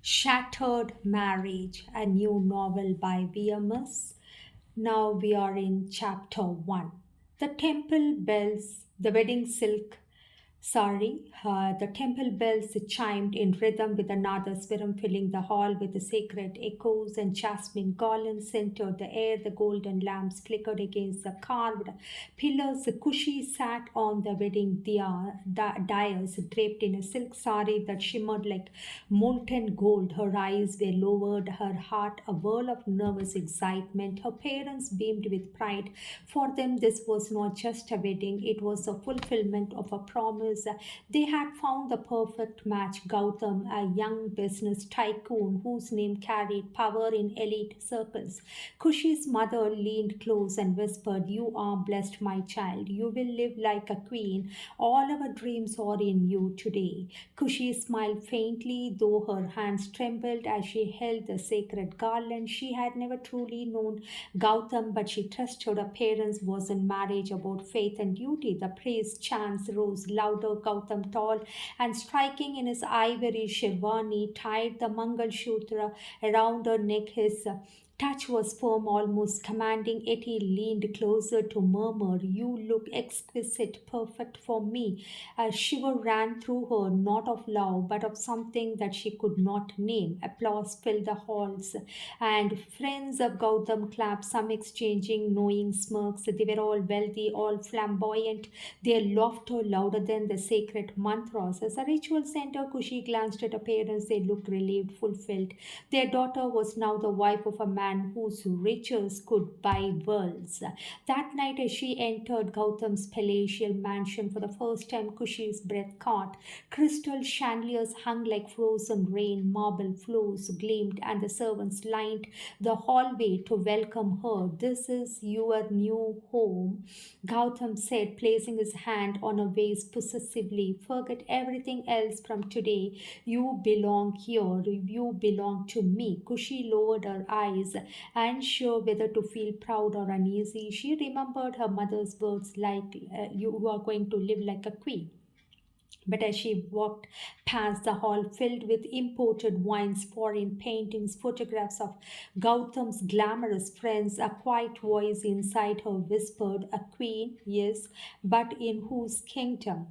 Shattered Marriage, a new novel by VMS. Now we are in chapter 1. The temple bells, the wedding silk the temple bells chimed in rhythm with another swaram, filling the hall with the sacred echoes, and jasmine garlands centered the air. The golden lamps flickered against the carved pillars. Kushi sat on the wedding dais, draped in a silk sari that shimmered like molten gold. Her eyes were lowered, her heart a whirl of nervous excitement. Her parents beamed with pride. For them, this was not just a wedding, it was a fulfillment of a promise. They had found the perfect match. Gautam, a young business tycoon whose name carried power in elite circles. Kushi's mother leaned close and whispered, "You are blessed, my child. You will live like a queen. All our dreams are in you today." Kushi smiled faintly, though her hands trembled as she held the sacred garland. She had never truly known Gautam, but she trusted her parents. Was in marriage about faith and duty. The praise chants rose louder. Gautam, tall and striking in his ivory sherwani, tied the Mangal Sutra around her neck. His touch was firm, almost commanding. Yet he leaned closer to murmur, "You look exquisite, perfect for me." A shiver ran through her, not of love, but of something that she could not name. Applause filled the halls, and friends of Gautam clapped, some exchanging knowing smirks. They were all wealthy, all flamboyant, their laughter louder than the sacred mantras. As the ritual center, Kushi glanced at her parents. They looked relieved, fulfilled. Their daughter was now the wife of a man whose riches could buy worlds. That night, as she entered Gautam's palatial mansion for the first time, Kushi's breath caught. Crystal chandeliers hung like frozen rain, marble floors gleamed, and the servants lined the hallway to welcome her. "This is your new home," Gautam said, placing his hand on her waist possessively. "Forget everything else from today. You belong here. You belong to me." Kushi lowered her eyes, unsure whether to feel proud or uneasy. She remembered her mother's words, like, "You are going to live like a queen." But as she walked past the hall filled with imported wines, foreign paintings, photographs of Gautam's glamorous friends, a quiet voice inside her whispered, "A queen, yes, but in whose kingdom?"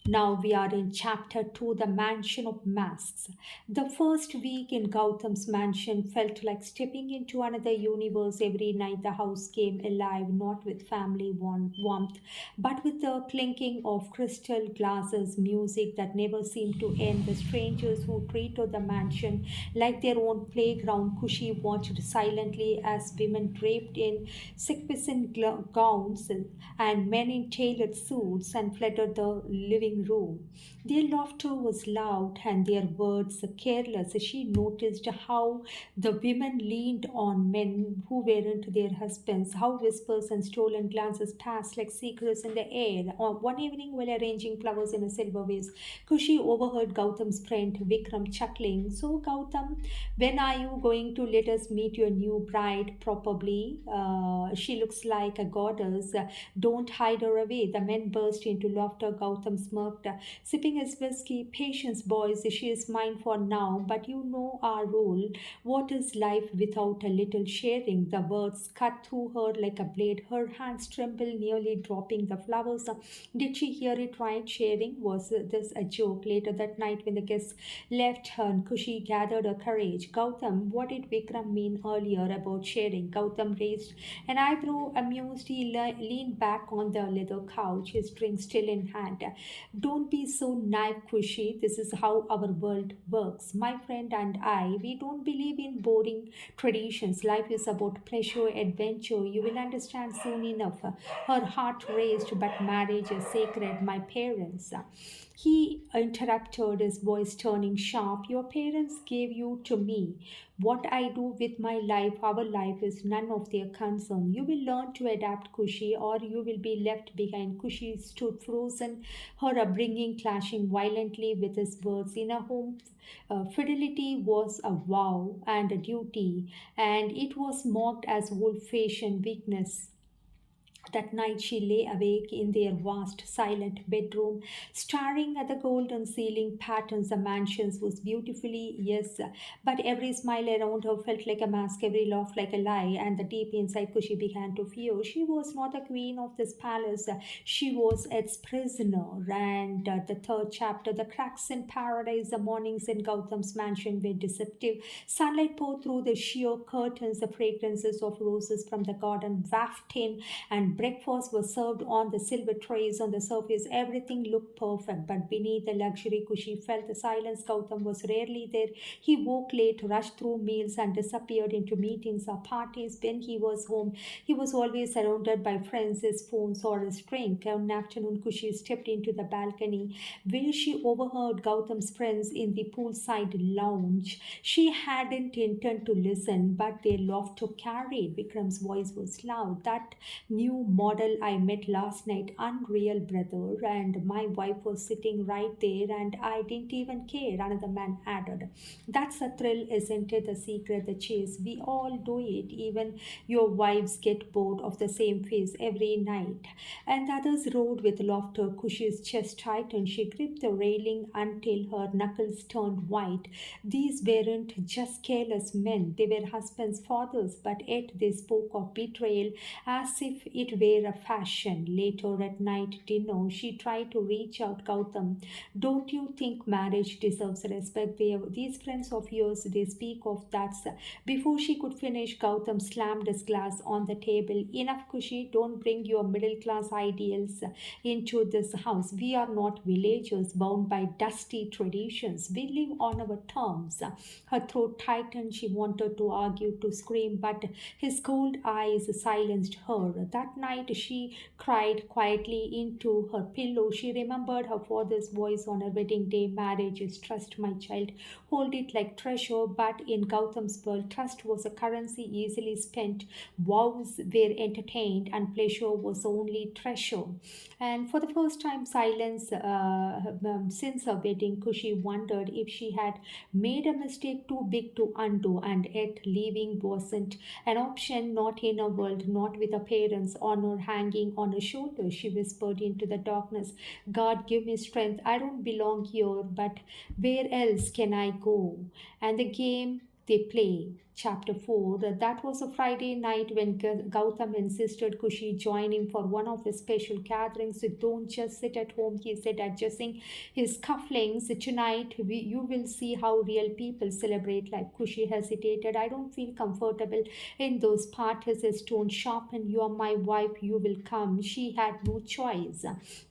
Now we are in chapter 2, the mansion of masks. The first week in Gautam's mansion felt like stepping into another universe. Every night the house came alive, not with family warmth, but with the clinking of crystal glasses, music that never seemed to end. The strangers who treated the mansion like their own playground. Kushi watched silently as women draped in sequin gowns and men in tailored suits and fluttered the living room. Their laughter was loud and their words careless. She noticed how the women leaned on men who weren't their husbands, how whispers and stolen glances passed like secrets in the air. One evening, while arranging flowers in a silver vase, Kushi overheard Gautam's friend Vikram chuckling. "So, Gautam, when are you going to let us meet your new bride properly? She looks like a goddess. Don't hide her away." The men burst into laughter. Gautam smirked, sipping his whiskey. "Patience, boys. She is mine for now, but you know our rule. What is life without a little sharing?" The words cut through her like a blade. Her hands trembled, nearly dropping the flowers. Did she hear it right? Sharing? Was this a joke? Later that night, when the guests left her, Kushi gathered her courage. "Gautam, what did Vikram mean earlier about sharing?" Gautam raised an eyebrow, amused. He leaned back on the leather couch, his drink still in hand. "Don't be so naive, Kushi. This is how our world works. My friend and I, we don't believe in boring traditions. Life is about pleasure, adventure. You will understand soon enough." Her heart raced, "But marriage is sacred. My parents." He interrupted, his voice turning sharp. "Your parents gave you to me. What I do with my life, our life, is none of their concern. You will learn to adapt, Kushi, or you will be left behind." Kushi stood frozen, her upbringing clashing violently with his words. In a home, fidelity was a vow and a duty, and it was mocked as old fashioned weakness. That night she lay awake in their vast, silent bedroom, staring at the golden ceiling patterns. The mansions was beautifully, yes, but every smile around her felt like a mask, every laugh like a lie, and the deep inside Kushi began to fear. She was not the queen of this palace, she was its prisoner. And the third chapter, the cracks in paradise, the mornings in Gautam's mansion were deceptive. Sunlight poured through the sheer curtains, the fragrances of roses from the garden wafted in, and breakfast was served on the silver trays. On the surface, everything looked perfect, but beneath the luxury, Kushi felt the silence. Gautam was rarely there. He woke late, rushed through meals, and disappeared into meetings or parties. When he was home, he was always surrounded by friends, his phones, or his drink. One afternoon, Kushi stepped into the balcony where she overheard Gautam's friends in the poolside lounge. She hadn't intended to listen, but their laughter carried. Vikram's voice was loud. That new model I met last night, unreal brother, and my wife was sitting right there, and I didn't even care. Another man added, that's a thrill, isn't it? The secret, the chase. We all do it. Even your wives get bored of the same face every night. And the others roared with laughter. Kushi's chest tightened. She gripped the railing until her knuckles turned white. These weren't just careless men, they were husbands, fathers, but yet they spoke of betrayal as if it were a fashion. Later at night dinner, she tried to reach out. Gautam, don't you think marriage deserves respect? These friends of yours, they speak of that. Before she could finish, Gautam slammed his glass on the table. Enough, Kushi, don't bring your middle class ideals into this house. We are not villagers bound by dusty traditions. We live on our terms. Her throat tightened. She wanted to argue, to scream, but his cold eyes silenced her. That night she cried quietly into her pillow. She remembered her father's voice on her wedding day. Marriage is trust, my child. Hold it like treasure. But in Gautam's world, trust was a currency easily spent. Vows were entertained, and pleasure was the only treasure. And for the first time, since her wedding, Kushi wondered if she had made a mistake too big to undo, and yet leaving wasn't an option, not in a world, not with her parents' honor hanging on her shoulders. She whispered into the darkness, God, give me strength. I don't belong here, but where else can I go? And the game they play. Chapter 4. That was a Friday night when Gautam insisted Kushi join him for one of his special gatherings. So don't just sit at home, he said, adjusting his cufflinks. Tonight, you will see how real people celebrate life. Kushi hesitated. I don't feel comfortable in those parties. His tone sharpened. You are my wife, you will come. She had no choice.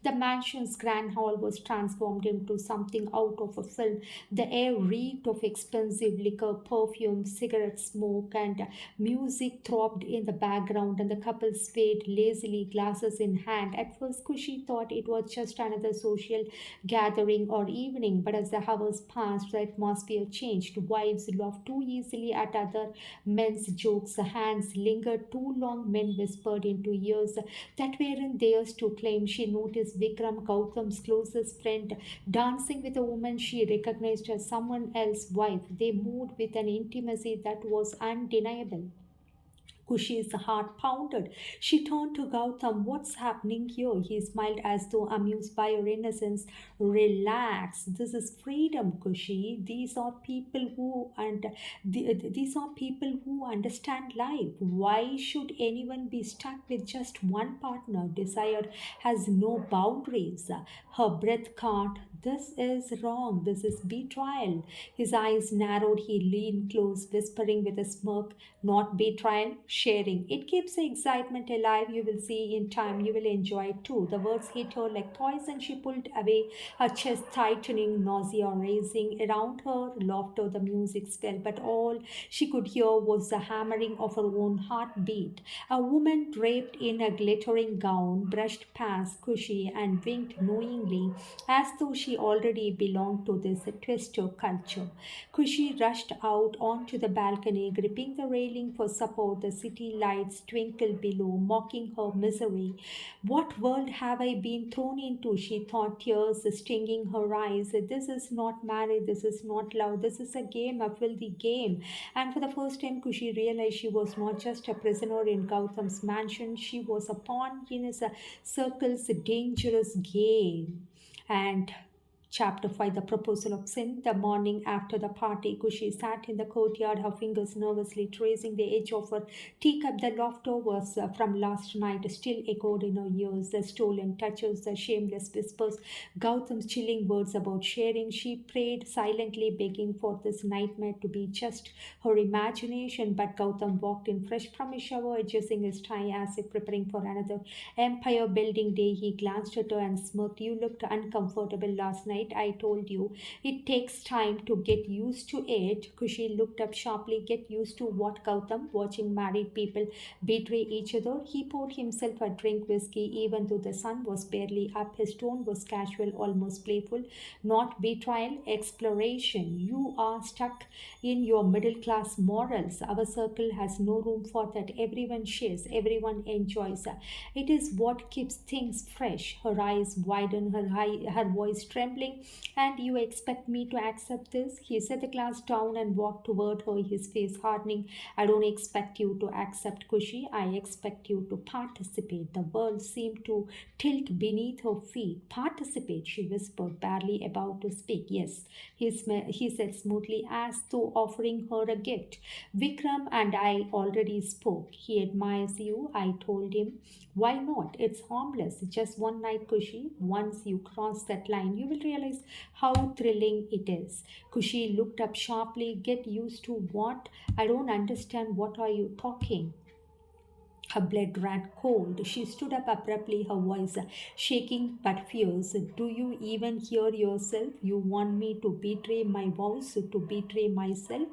The mansion's grand hall was transformed into something out of a film. The air reeked of expensive liquor, perfume, cigarette smoke, and music throbbed in the background, and the couple swayed lazily, glasses in hand. At first, Kushi thought it was just another social gathering or evening, but as the hours passed, the atmosphere changed. Wives laughed too easily at other men's jokes, hands lingered too long, men whispered into ears that weren't theirs to claim. She noticed Vikram, Gautam's closest friend, dancing with a woman she recognized as someone else's wife. They moved with an intimacy that was undeniable. Kushi's heart pounded. She turned to Gautam. What's happening here? He smiled as though amused by her innocence. Relax. This is freedom, Kushi. These are people who understand life. Why should anyone be stuck with just one partner? Desire has no boundaries. Her breath caught. This is wrong. This is betrayal. His eyes narrowed. He leaned close, whispering with a smirk, not betrayal, sharing. It keeps the excitement alive. You will see in time. You will enjoy it too. The words hit her like poison. She pulled away, her chest tightening, nausea racing around her. Laughter, the music fell, but all she could hear was the hammering of her own heartbeat. A woman draped in a glittering gown brushed past Kushi and winked knowingly, as though she she already belonged to this twister culture. Kushi rushed out onto the balcony, gripping the railing for support. The city lights twinkled below, mocking her misery. What world have I been thrown into? She thought, tears stinging her eyes. This is not marriage, this is not love, this is a game, a filthy game. And for the first time, Kushi realized she was not just a prisoner in Gautam's mansion, she was a pawn in his circle's dangerous game. And Chapter 5, The Proposal of Sin. The morning after the party, Kushi sat in the courtyard, her fingers nervously tracing the edge of her teacup. The laughter was from last night still echoed in her ears, the stolen touches, the shameless whispers, Gautam's chilling words about sharing. She prayed silently, begging for this nightmare to be just her imagination. But Gautam walked in fresh from his shower, adjusting his tie as if preparing for another empire building day. He glanced at her and smirked. You looked uncomfortable last night. I told you. It takes time to get used to it. Kushi looked up sharply. Get used to what, Gautam? Watching married people betray each other. He poured himself a drink whiskey even though the sun was barely up. His tone was casual, almost playful. Not betrayal, exploration. You are stuck in your middle class morals. Our circle has no room for that. Everyone shares, everyone enjoys. It is what keeps things fresh. Her eyes widened, her voice trembling. And you expect me to accept this? He set the glass down and walked toward her, his face hardening. I don't expect you to accept, Kushi. I expect you to participate. The world seemed to tilt beneath her feet. Participate, she whispered, barely about to speak. Yes, he said smoothly, as though offering her a gift. Vikram and I already spoke. He admires you, I told him. Why not? It's harmless. Just one night, Kushi. Once you cross that line, you will realize how thrilling it is. Kushi looked up sharply. Get used to what? I don't understand. What are you talking? Her blood ran cold. She stood up abruptly, her voice shaking but fierce. Do you even hear yourself? You want me to betray my vows, to betray myself?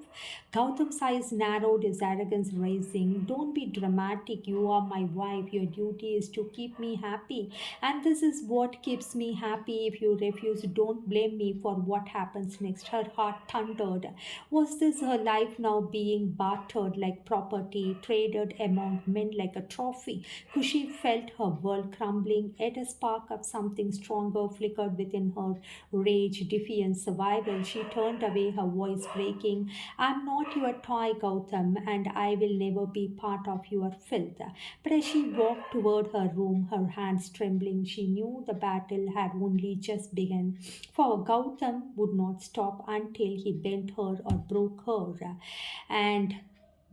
Gautam's eyes narrowed, his arrogance rising. Don't be dramatic. You are my wife. Your duty is to keep me happy. And this is what keeps me happy. If you refuse, don't blame me for what happens next. Her heart thundered. Was this her life now being bartered like property, traded among men like a trophy? Kushi felt her world crumbling, yet a spark of something stronger flickered within her. Rage, defiance, survival. She turned away, her voice breaking. I'm not your toy, Gautam, and I will never be part of your filth. But as she walked toward her room, her hands trembling, she knew the battle had only just begun. For Gautam would not stop until he bent her or broke her. And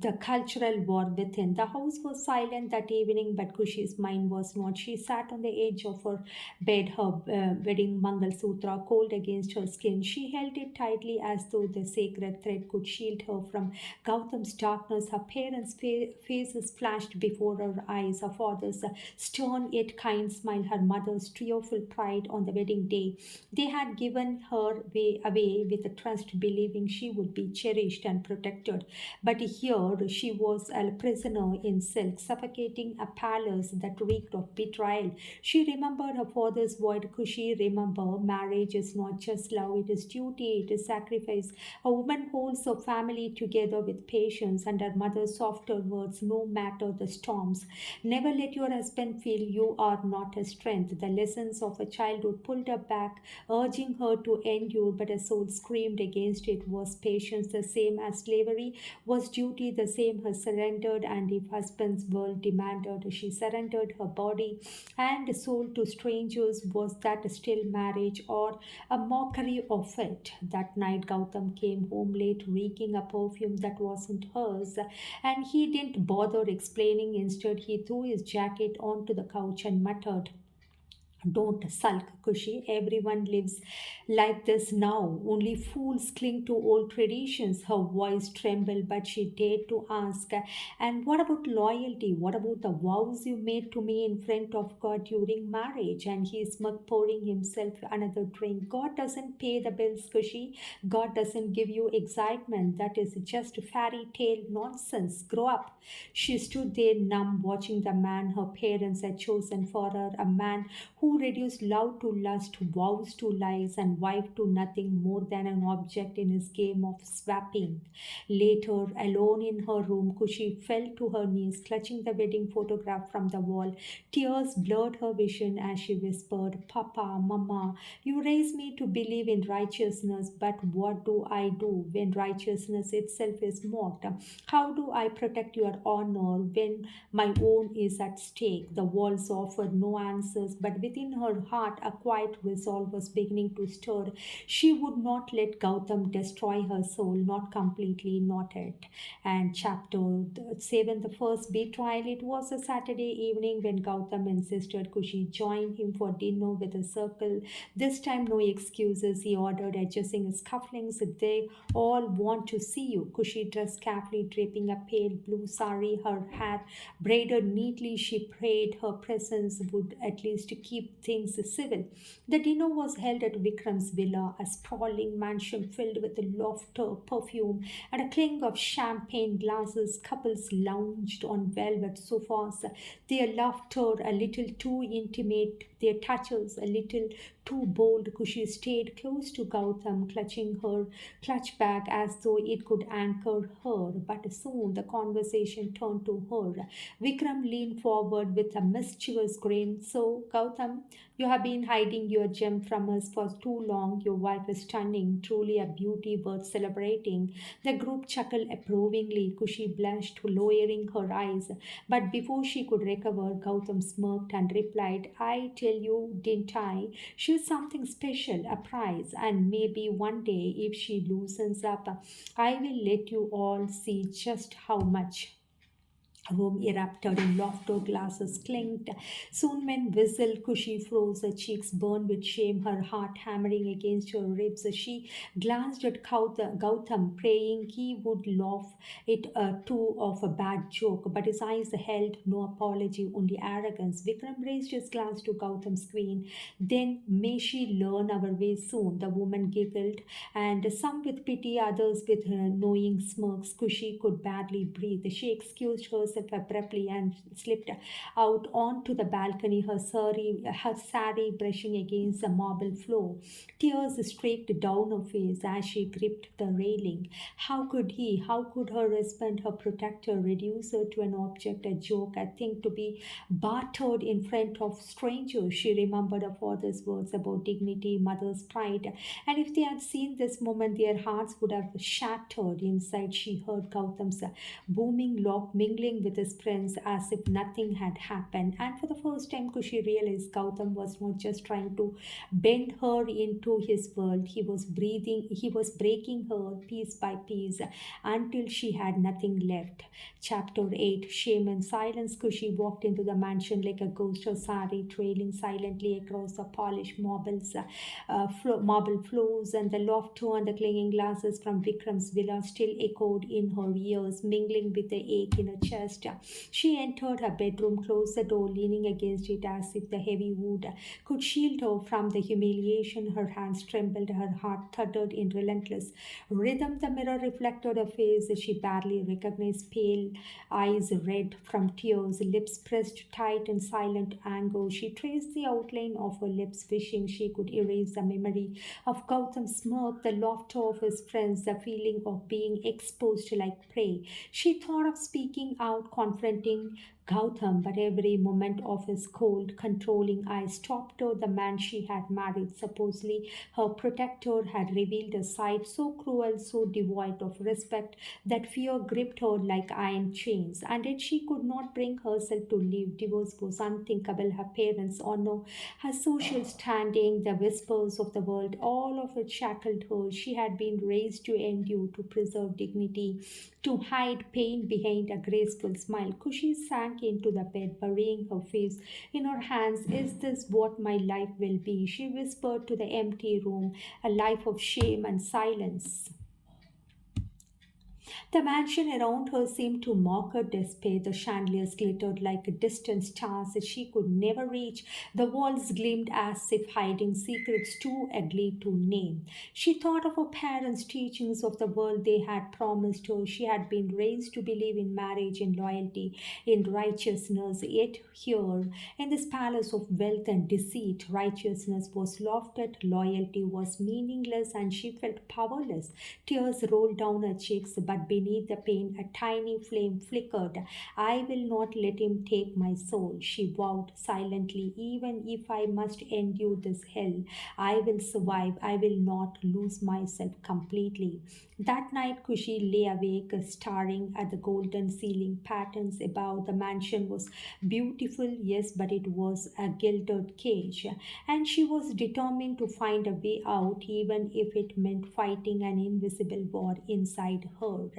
the cultural war within. The house was silent that evening, but Kushi's mind was not. She sat on the edge of her bed, her wedding Mangal Sutra cold against her skin. She held it tightly as though the sacred thread could shield her from Gautam's darkness. Her parents' faces flashed before her eyes. Her father's stern yet kind smile, her mother's tearful pride on the wedding day. They had given her away with a trust, believing she would be cherished and protected. But here she was a prisoner in silk, suffocating a palace that reeked of betrayal. She remembered her father's word. Kushi, remember, marriage is not just love, it is duty, it is sacrifice. A woman holds her family together with patience, and her mother's softer words, no matter the storms. Never let your husband feel you are not a strength. The lessons of a childhood pulled her back, urging her to endure, but her soul screamed against it. Was patience the same as slavery? Was duty the same as surrendered? And if husband's world demanded, she surrendered her body and soul to strangers. Was that still marriage or a mockery of it? That night, Gautam came home late, reeking a perfume that wasn't hers, and he didn't bother explaining. Instead, he threw his jacket onto the couch and muttered, don't sulk, Kushi. Everyone lives like this now. Only fools cling to old traditions. Her voice trembled, but she dared to ask, and what about loyalty? What about the vows you made to me in front of God during marriage? And he smirked, pouring himself another drink. God doesn't pay the bills, Kushi. God doesn't give you excitement. That is just fairy tale nonsense. Grow up. She stood there numb, watching the man her parents had chosen for her, a man who who reduced love to lust, vows to lies, and wife to nothing more than an object in his game of swapping. Later, alone in her room, Kushi fell to her knees, clutching the wedding photograph from the wall. Tears blurred her vision as she whispered, Papa, Mama, you raised me to believe in righteousness, but what do I do when righteousness itself is mocked? How do I protect your honor when my own is at stake? The walls offered no answers, but within her heart, a quiet resolve was beginning to stir. She would not let Gautam destroy her soul, not completely, not yet. And chapter 7, the first betrayal. It was a Saturday evening when Gautam insisted Kushi join him for dinner with a circle. This time, no excuses, he ordered, adjusting his cufflinks. They all want to see you. Kushi dressed carefully, draping a pale blue sari, her hair braided neatly. She prayed her presence would at least keep things civil. The dinner was held at Vikram's villa, a sprawling mansion filled with laughter, perfume, and a clink of champagne glasses. Couples lounged on velvet sofas, their laughter a little too intimate, their touches a little too bold. Kushi stayed close to Gautam, clutching her clutch bag as though it could anchor her. But soon the conversation turned to her. Vikram leaned forward with a mischievous grin. So, Gautam, you have been hiding your gem from us for too long. Your wife is stunning, truly a beauty worth celebrating. The group chuckled approvingly. Kushi blushed, lowering her eyes. But before she could recover, Gautam smirked and replied, I tell you, didn't I? She's something special, a prize, and maybe one day, if she loosens up, I will let you all see just how much. Room erupted in laughter, glasses clinked. Soon men whistled, Kushi froze, her cheeks burned with shame, her heart hammering against her ribs. She glanced at Gautam, praying he would laugh it too of a bad joke, but his eyes held no apology, only arrogance. Vikram raised his glass to Gautam's queen. Then may she learn our ways soon. The woman giggled, and some with pity, others with knowing smirks. Kushi could barely breathe. She excused herself abruptly and slipped out onto the balcony, her sari brushing against the marble floor. Tears streaked down her face as she gripped the railing. How could her husband, her protector, reduce her to an object, a joke, a thing to be bartered in front of strangers? She remembered her father's words about dignity, mother's pride, and if they had seen this moment, their hearts would have shattered. Inside, she heard Gautam's booming laugh mingling with his friends as if nothing had happened. And for the first time, Kushi realized Gautam was not just trying to bend her into his world. He was breaking her piece by piece until she had nothing left. Chapter 8, Shame and Silence. Kushi walked into the mansion like a ghost, her sari trailing silently across the polished marble floors, and the laughter and the clanging glasses from Vikram's villa still echoed in her ears, mingling with the ache in her chest. She entered her bedroom, closed the door, leaning against it as if the heavy wood could shield her from the humiliation. Her hands trembled, her heart thudded in relentless rhythm. The mirror reflected a face she barely recognized, pale eyes red from tears, lips pressed tight in silent anger. She traced the outline of her lips, wishing she could erase the memory of Gautam's smirk, the laughter of his friends, the feeling of being exposed like prey. She thought of speaking out, confronting Gautam, but every moment of his cold, controlling eyes stopped her. The man she had married, supposedly her protector, had revealed a side so cruel, so devoid of respect, that fear gripped her like iron chains. And yet she could not bring herself to leave. Divorce was unthinkable. Her parents' honor, her social standing, the whispers of the world, all of it shackled her. She had been raised to endure, to preserve dignity, to hide pain behind a graceful smile. Kushi sank into the bed, burying her face in her hands. Is this what my life will be? She whispered to the empty room, a life of shame and silence. The mansion around her seemed to mock her despair. The chandeliers glittered like distant stars that she could never reach. The walls gleamed as if hiding secrets too ugly to name. She thought of her parents' teachings of the world they had promised her. She had been raised to believe in marriage and loyalty, in righteousness. Yet here, in this palace of wealth and deceit, righteousness was laughed at, loyalty was meaningless, and she felt powerless. Tears rolled down her cheeks, but beneath the pain, a tiny flame flickered. I will not let him take my soul, she vowed silently. Even if I must endure this hell, I will survive. I will not lose myself completely. That night, Kushi lay awake, staring at the golden ceiling patterns above. The mansion was beautiful, yes, but it was a gilded cage, and she was determined to find a way out, even if it meant fighting an invisible war inside her.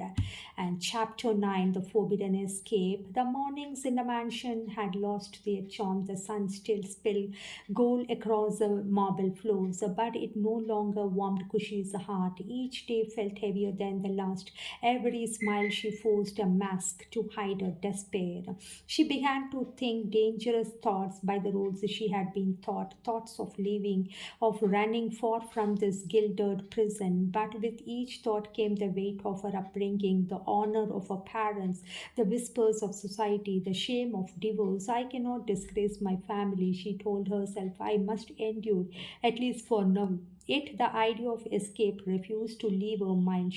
And chapter 9, The Forbidden Escape. The mornings in the mansion had lost their charm. The sun still spilled gold across the marble floors, but it no longer warmed Kushi's heart. Each day felt heavier than the last. Every smile she forced a mask to hide her despair. She began to think dangerous thoughts by the rules she had been taught, thoughts of leaving, of running far from this gilded prison. But with each thought came the weight of her upbringing, the honor of her parents, the whispers of society, the shame of divorce. I cannot disgrace my family, she told herself. I must endure, at least for now. Yet the idea of escape refused to leave her mind.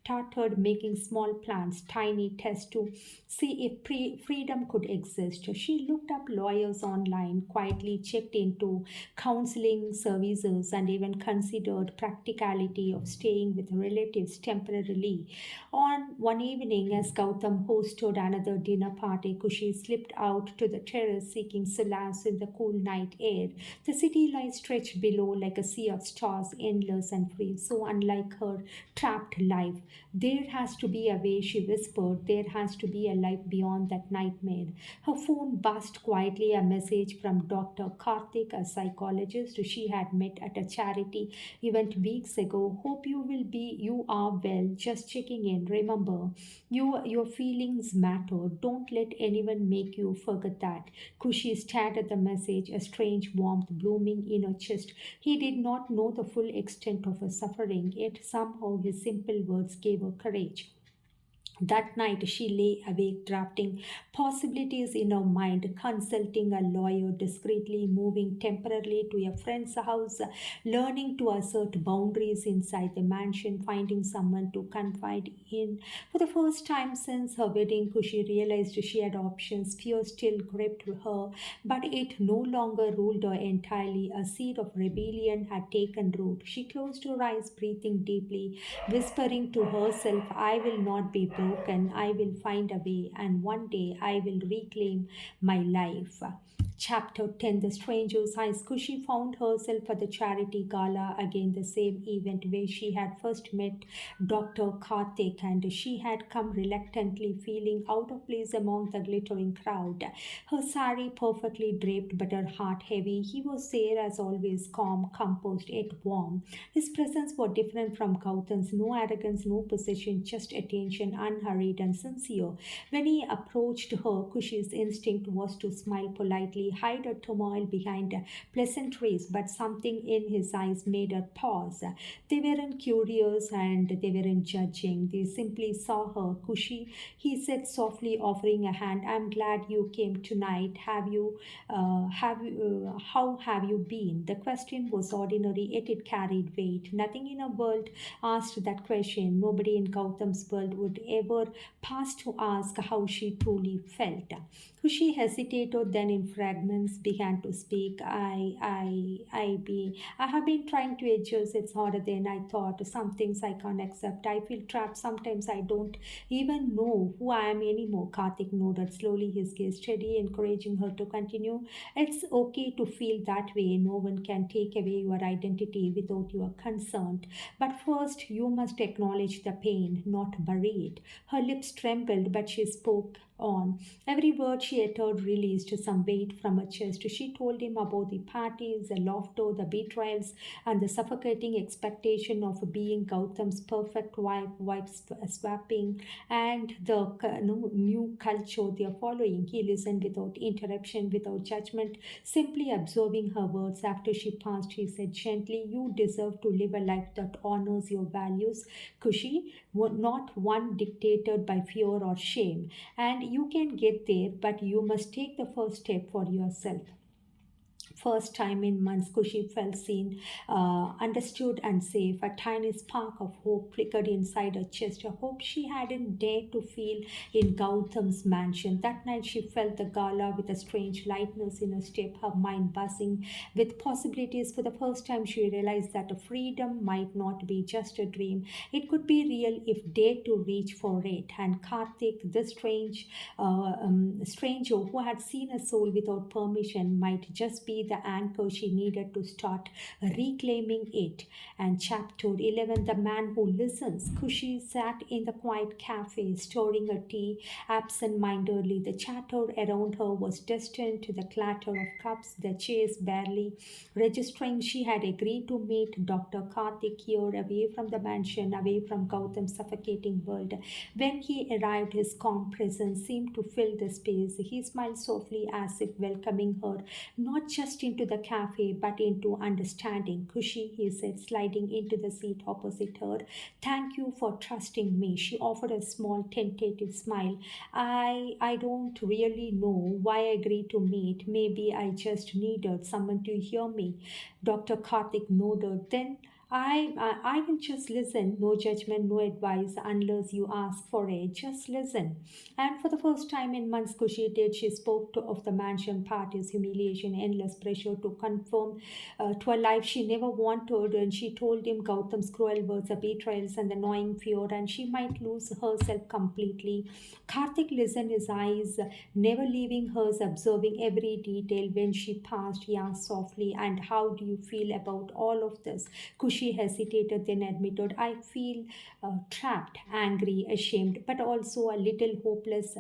Started making small plans, tiny tests to see if freedom could exist. She looked up lawyers online, quietly checked into counseling services, and even considered practicality of staying with relatives temporarily. On one evening, as Gautam hosted another dinner party, Kushi slipped out to the terrace seeking solace in the cool night air. The city lies stretched below like a sea of stars, endless and free, so unlike her trapped life. There has to be a way, she whispered. There has to be a life beyond that nightmare. Her phone buzzed quietly, a message from Dr. Karthik, a psychologist she had met at a charity event weeks ago. Hope you are well. Just checking in. Remember, your feelings matter. Don't let anyone make you forget that. Kushi stared at the message, a strange warmth blooming in her chest. He did not know the full extent of her suffering, yet somehow his simple words gave her courage. That night she lay awake, drafting possibilities in her mind, consulting a lawyer discreetly, moving temporarily to a friend's house, learning to assert boundaries inside the mansion, finding someone to confide in. For the first time since her wedding, Kushi realized she had options. Fear still gripped her, but it no longer ruled her entirely. A seed of rebellion had taken root. She closed her eyes, breathing deeply, whispering to herself, I will not be broken. I will find a way, and one day I will reclaim my life. Chapter 10, The Stranger's Eyes. Kushi found herself at the charity gala, again the same event where she had first met Dr. Karthik, and she had come reluctantly, feeling out of place among the glittering crowd. Her sari perfectly draped, but her heart heavy. He was there as always, calm, composed, yet warm. His presence was different from Gautam's. No arrogance, no possession, just attention, unhurried and sincere. When he approached her, Kushi's instinct was to smile politely, hide her turmoil behind pleasantries, but something in his eyes made her pause. They weren't curious and they weren't judging. They simply saw her. Kushi, he said softly, offering a hand. I'm glad you came tonight. How have you been? The question was ordinary, yet it carried weight. Nothing in a world asked that question. Nobody in Gautam's world would ever pass to ask how she truly felt. Kushi hesitated, then in fragments began to speak. I have been trying to adjust. It's harder than I thought. Some things I can't accept. I feel trapped. Sometimes I don't even know who I am anymore. Karthik nodded slowly, his gaze steady, encouraging her to continue. It's okay to feel that way. No one can take away your identity without your consent. But first, you must acknowledge the pain, not bury it. Her lips trembled, but she spoke on. Every word she uttered released some weight from her chest. She told him about the parties, the laughter, the betrayals, and the suffocating expectation of being Gautam's perfect wife swapping, and the new culture they are following. He listened without interruption, without judgment, simply absorbing her words. After she passed, he said gently, "You deserve to live a life that honors your values, Kushi, not one dictated by fear or shame. And you can get there, but you must take the first step for yourself." First time in months, Kushi felt seen, understood, and safe. A tiny spark of hope flickered inside her chest, a hope she hadn't dared to feel in Gautam's mansion. That night, she felt the gala with a strange lightness in her step, her mind buzzing with possibilities. For the first time, she realized that freedom might not be just a dream, it could be real if dared to reach for it. And Karthik, the stranger who had seen a soul without permission, might just be the anchor she needed to start reclaiming it. And chapter 11, The Man Who Listens. Kushi sat in the quiet cafe, stirring her tea absent mindedly. The chatter around her was distant to the clatter of cups, the chairs barely registering. She had agreed to meet Dr. Karthik here, away from the mansion, away from Gautam's suffocating world. When he arrived, his calm presence seemed to fill the space. He smiled softly as if welcoming her, not just into the cafe, but into understanding. "Kushi," he said, sliding into the seat opposite her. "Thank you for trusting me." She offered a small, tentative smile. I don't really know why I agreed to meet. Maybe I just needed someone to hear me." Dr. Karthik nodded. "Then I will just listen, no judgment, no advice unless you ask for it. Just listen." And for the first time in months, Kushi did. She spoke of the mansion parties, humiliation, endless pressure to conform to a life she never wanted. And she told him Gautam's cruel words, the betrayals, and the gnawing fear, and she might lose herself completely. Karthik listened, his eyes never leaving hers, observing every detail. When she passed, he asked softly, "And how do you feel about all of this?" Kushi hesitated, then admitted, "I feel trapped, angry, ashamed, but also a little hopeless.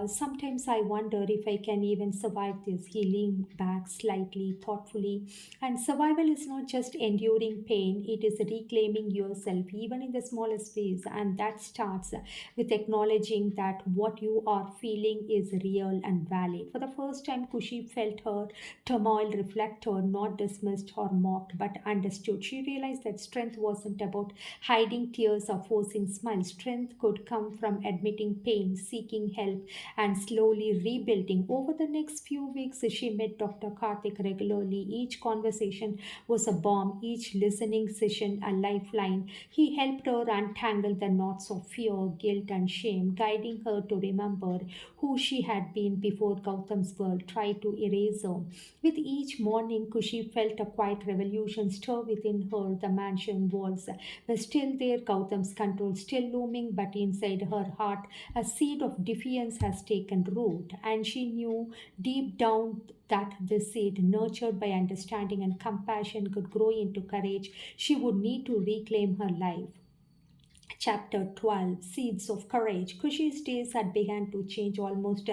Sometimes I wonder if I can even survive this." He leaned back slightly, thoughtfully. And survival is not just enduring pain, it is reclaiming yourself, even in the smallest ways. And that starts with acknowledging that what you are feeling is real and valid. For the first time, Kushi felt her turmoil reflected, not dismissed or mocked, but understood. She realized that strength wasn't about hiding tears or forcing smiles. Strength could come from admitting pain, seeking help, and slowly rebuilding. Over the next few weeks, she met Dr. Karthik regularly. Each conversation was a balm, each listening session a lifeline. He helped her untangle the knots of fear, guilt, and shame, guiding her to remember who she had been before Gautam's world tried to erase her. With each morning, Kushi felt a quiet revolution stir within her. The mansion walls were still there, Gautam's control still looming, but inside her heart, a seed of defiance has taken root, and she knew deep down that this seed, nurtured by understanding and compassion, could grow into courage she would need to reclaim her life. Chapter 12, Seeds of Courage. Kushi's days had begun to change almost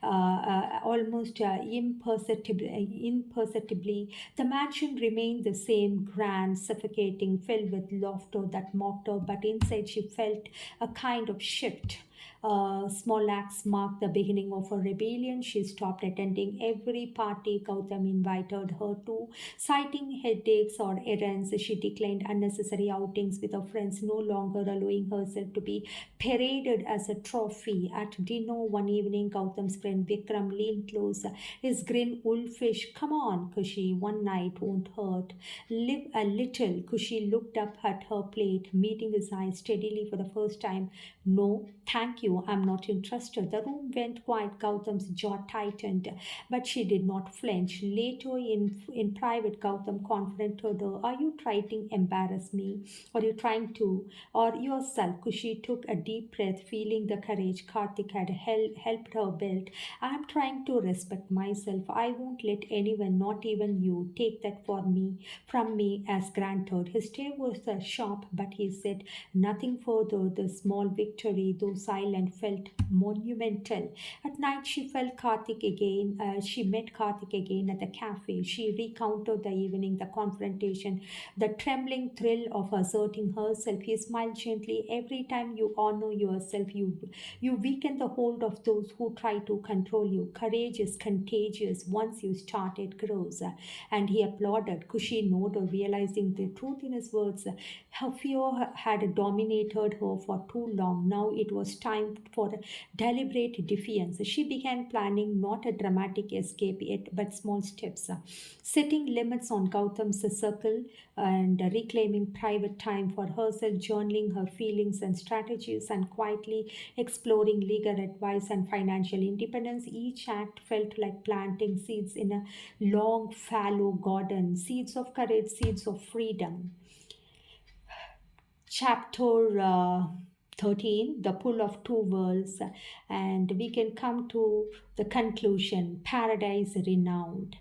imperceptibly. The mansion remained the same, grand, suffocating, filled with laughter that mocked her, but inside she felt a kind of shift. Small acts marked the beginning of her rebellion. She stopped attending every party Gautam invited her to, citing headaches or errands. She declined unnecessary outings with her friends, no longer allowing herself to be paraded as a trophy. At dinner one evening, Gautam's friend Vikram leaned close, his grin wolfish. "Come on, Kushi, one night won't hurt. Live a little." Kushi looked up at her plate, meeting his eyes steadily for the first time. "No, thank you, I'm not interested." The room went quiet. Gautam's jaw tightened, but she did not flinch. Later, in private, Gautam confronted her. "Are you trying to embarrass me? Or are you trying to, or yourself?" Kushi took a deep breath, feeling the courage Karthik had helped her build. "I'm trying to respect myself. I won't let anyone, not even you, take that from me as granted." His stare was sharp, but he said nothing further. The small victory, those silent felt monumental. At night, she felt Karthik again. She met Karthik again at the cafe. She recounted the evening, the confrontation, the trembling thrill of asserting herself. He smiled gently. Every time you honor yourself, you weaken the hold of those who try to control you. Courage is contagious. Once you start, it grows. And he applauded. Kushi nodded, realizing the truth in his words. Her fear had dominated her for too long. Now it was time for a deliberate defiance. She began planning not a dramatic escape yet, but small steps. Setting limits on Gautam's circle and reclaiming private time for herself, journaling her feelings and strategies, and quietly exploring legal advice and financial independence. Each act felt like planting seeds in a long, fallow garden, seeds of courage, seeds of freedom. Chapter 13, The Pull of Two Worlds, and we can come to the conclusion. Paradise renewed.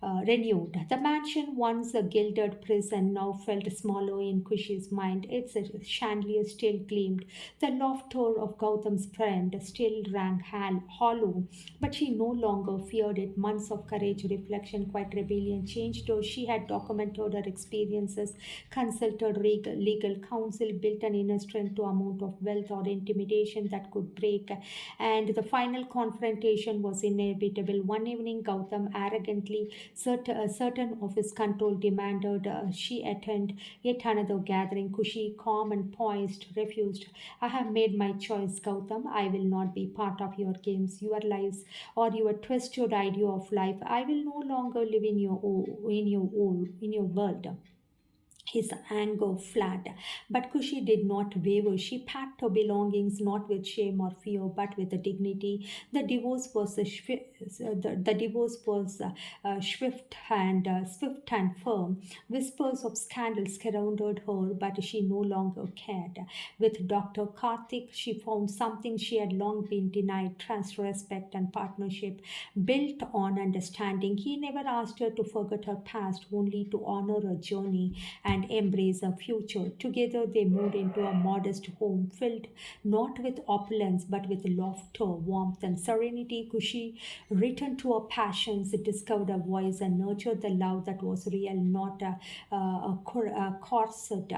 The mansion, once a gilded prison, now felt smaller in Kushi's mind. Its chandelier still gleamed. The laughter of Gautam's friend still rang hollow, but she no longer feared it. Months of courage, reflection, quiet rebellion changed her. She had documented her experiences, consulted legal counsel, built an inner strength to amount of wealth or intimidation that could break. And the final confrontation was inevitable. One evening, Gautam arrogantly certain of his control demanded she attend yet another gathering. Kushi, calm and poised, refused. I have made my choice, Gautam. I will not be part of your games, your lives, or your twisted idea of life. I will no longer live in your world. His anger flared. But Kushi did not waver. She packed her belongings not with shame or fear, but with dignity. The divorce was swift and firm. Whispers of scandal surrounded her, but she no longer cared. With Dr. Karthik, she found something she had long been denied: trust, respect, and partnership built on understanding. He never asked her to forget her past, only to honor her journey and embrace a future. Together, they moved into a modest home filled not with opulence but with laughter, warmth, and serenity. Kushi returned to her passions, discovered a voice, and nurtured the love that was real, not a corset.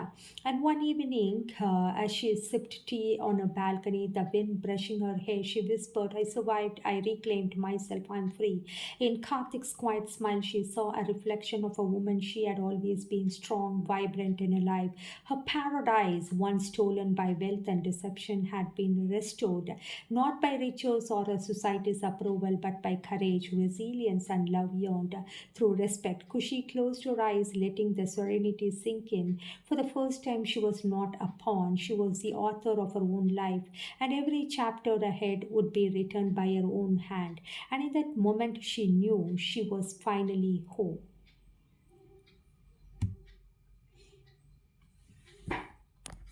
And one evening, as she sipped tea on a balcony, the wind brushing her hair, she whispered, I survived, I reclaimed myself, I'm free. In Karthik's quiet smile, she saw a reflection of a woman she had always been: strong, vibrant, and alive. Her paradise, once stolen by wealth and deception, had been restored, not by riches or a society's approval, but by courage, resilience, and love earned through respect. Kushi closed her eyes, letting the serenity sink in. For the first time, she was not a pawn. She was the author of her own life, and every chapter ahead would be written by her own hand. And in that moment, she knew she was finally home.